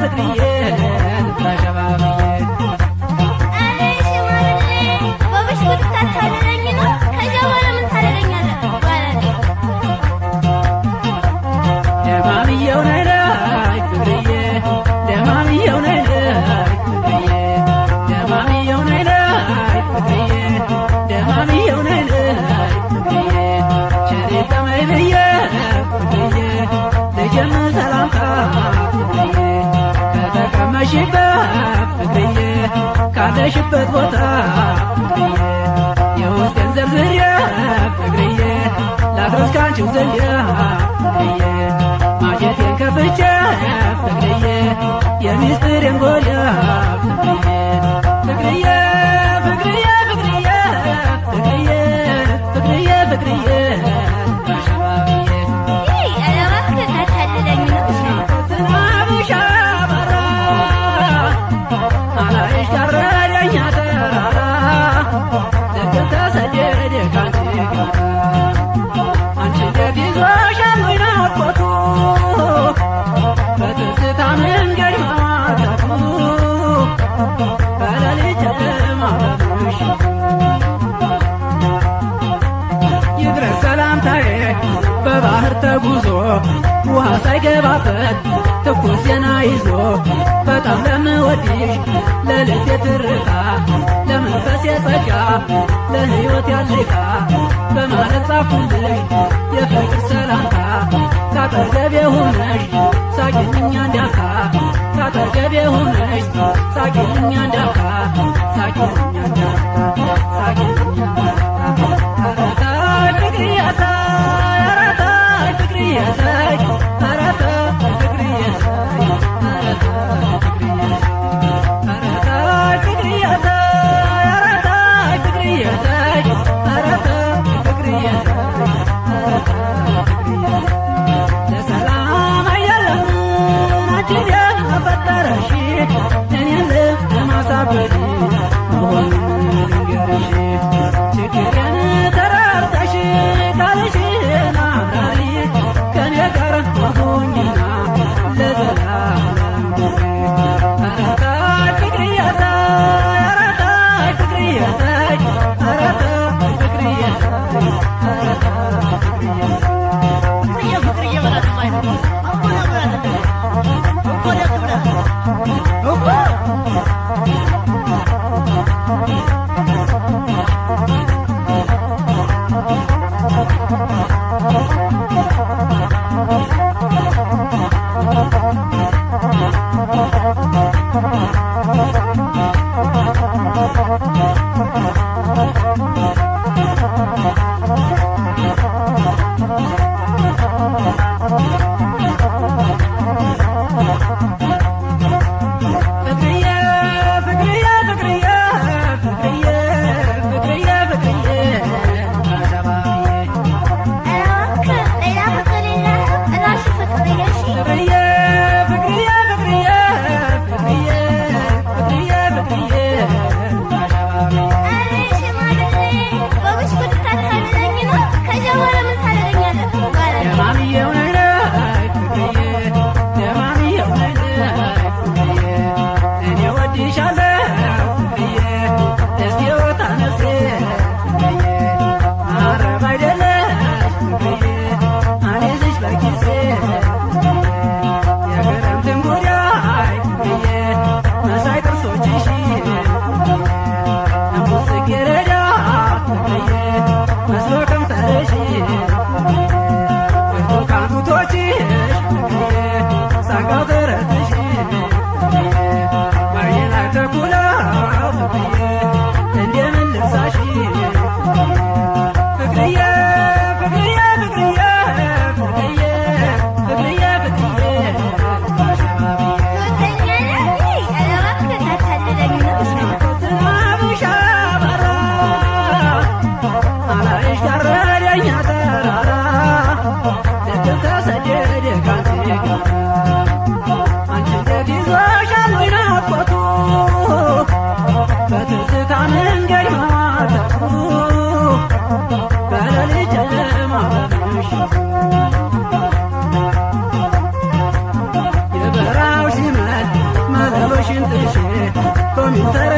ፍቅርዬ ተሸባብዬ ደማምየው ነይ ነይ ፍቅርዬ ደማምየው ነይ ነይ ፍቅርዬ ደማምየው ነይ ነይ ፍቅርዬ ደማምየው ነይ ነይ ፍቅርዬ ቸሪ ጠመይ ብዬ ፍቅርዬ ልጀምር ሰላምታ ፍቅርዬ ከተቀመሽበት ፍቅርዬ ካለሽበት ቦታ ፍቅርዬ የውስጤን ዘርዝሬ ፍቅርዬ ላድረስ ካንቺው ዘንድ ፍቅርዬ ማጀቴን ከፍቼ ፍቅርዬ የሚስጥሬን ጎዳ ፍቅርዬ ፍቅርዬ ፍቅርዬ ፍቅርዬ ፍቅርዬ ፍቅርዬ ፍቅርዬ ተሸባብዬ ዝናብሽ አበራ አላይሽ ጋረደኝ ተራራ ልክም ተሰደደ ካንቺ ጋራ አንቺ እንዴት ይዞሻል ወይ ናፍቆቱ በትዝታ መንገድ ማማታቱ በሌሊት ጨለማ በምሽቱ ይድረስ ሰላምታዬ በባህር ተጉዞ ውሃ ሳይገባበት ትኩስ ዜና ይዞ በጣም ለምወድሽ ለልቤ ትርታ ለመንፈሴ ጸጋ ለሕይወት ያልቃ በማለት ጻፍኩልሽ የፍቅር ሰላምታ ካጠገቤ ሆነሽ ሳቂልኝ አንዳፍታ ካጠገቤ ሆነሽ ሳቂልኝ አንዳፍታ ሳቂልኝ አንዳፍታ ሳቂልኝ አንዳፍታ ፍቅርዬታ አረታ ፍቅርዬታ አረታ ፍቅርዬታ አረታ ፍቅርዬታ አረታ ፍቅርዬታ አረታ ፍቅርዬታ አረታ ፍቅርዬታ ለሰላም አያለም አንቺን ያፈጠረሽ እኔን ለማሳበድ መሆኑን ልንገርሽ ችግሬን ተረድተሽ ቃልሽን አብራሪ ከኔ ጋር ሁኚና ለዘላለም አረታ ፍቅርዬታ አረታ ፍቅርዬታ አረታ ፍቅርዬታ አረታ ፍቅርዬታ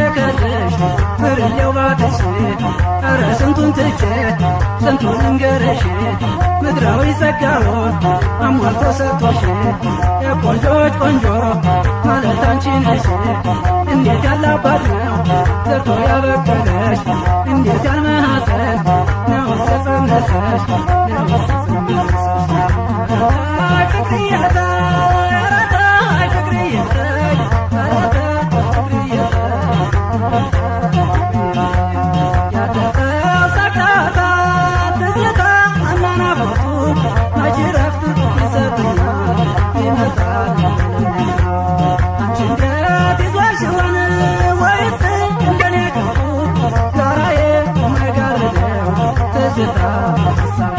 ተረከዝሽ ብርሌው ባትሽ ኧረ ስንቱን ትቼ ስንቱን እንገርሽ ምድራዊ ጸጋውን አሟልቶ ሰጥቶሽ የቆንጆች ቆንጆ ማለት አንቺ ነሽ። እንዴት ያለ አባት ነው ዘርቶ ያበቀለሽ እንዴት ያለ ማኅፀን ነው የጸነሰሽ ነው የጸነሰሽ ፍቅርዬታ Sita,